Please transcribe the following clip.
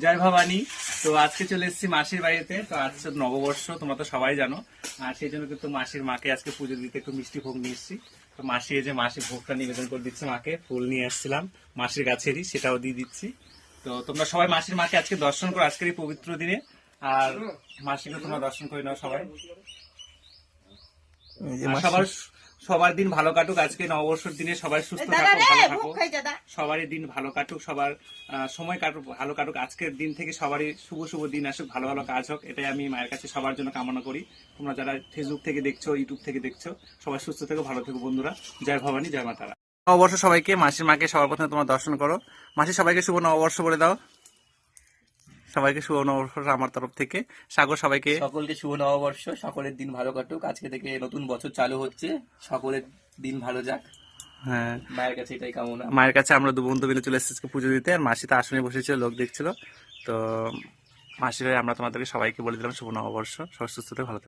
জয় ভবানী। তো আজকে চলে এসেছি মাসির বাড়িতে। তো আজ নববর্ষ, তোমরা তো সবাই জানো। আর সেই জন্য কিন্তু মাসির মাকে আজকে পুজো দিতে একটু মিষ্টি ভোগ নিয়ে এসেছি। তো মাসি এই যে মাসির ভোগটা নিবেদন করে দিচ্ছে মাকে, ফুল নিয়ে আসছিলাম মাসির গাছেরই, সেটাও দিয়ে দিচ্ছি। তো তোমরা সবাই মাসির মাকে আজকে দর্শন করো আজকের এই পবিত্র দিনে। আর মাসিকে তোমরা দর্শন করে নাও সবাই। আর সবার দিন ভালো কাটুক, আজকে নববর্ষের দিনে সবাই সুস্থ থাকো, ভালো থাকো, সবারই দিন ভালো কাটুক, সবার সময় কাটুক, ভালো কাটুক। আজকের দিন থেকে সবারই শুভ শুভ দিন আসুক, ভালো ভালো কাজ হোক, এটাই আমি মায়ের কাছে সবার জন্য কামনা করি। তোমরা যারা ফেসবুক থেকে দেখছো, ইউটিউব থেকে দেখছো, সবাই সুস্থ থেকো, ভালো থেকো বন্ধুরা। জয় ভবানী, জয় মা তারা। নববর্ষ সবাইকে, মাসির মাকে সবার প্রথমে তোমরা দর্শন করো। মাসি সবাইকে শুভ নববর্ষ বলে দাও। সবাইকে শুভ নববর্ষ আমার তরফ থেকে। সাগর সবাইকে, সকলকে শুভ নববর্ষ, সকলের দিন ভালো কাটুক। আজকে থেকে নতুন বছর চালু হচ্ছে, সকলের দিন ভালো যাক। হ্যাঁ, মায়ের কাছে এটাই কামনা। মায়ের কাছে আমরা দু বন্ধু মিলে চলে এসেছি পুজো দিতে। আর মাসি তো আসনে বসেছিল, লোক দেখছিল। তো মাসির হয়ে আমরা তোমাদেরকে সবাইকে বলে দিলাম শুভ নববর্ষ, সবাই সুস্থ থেকে ভালো থেকো।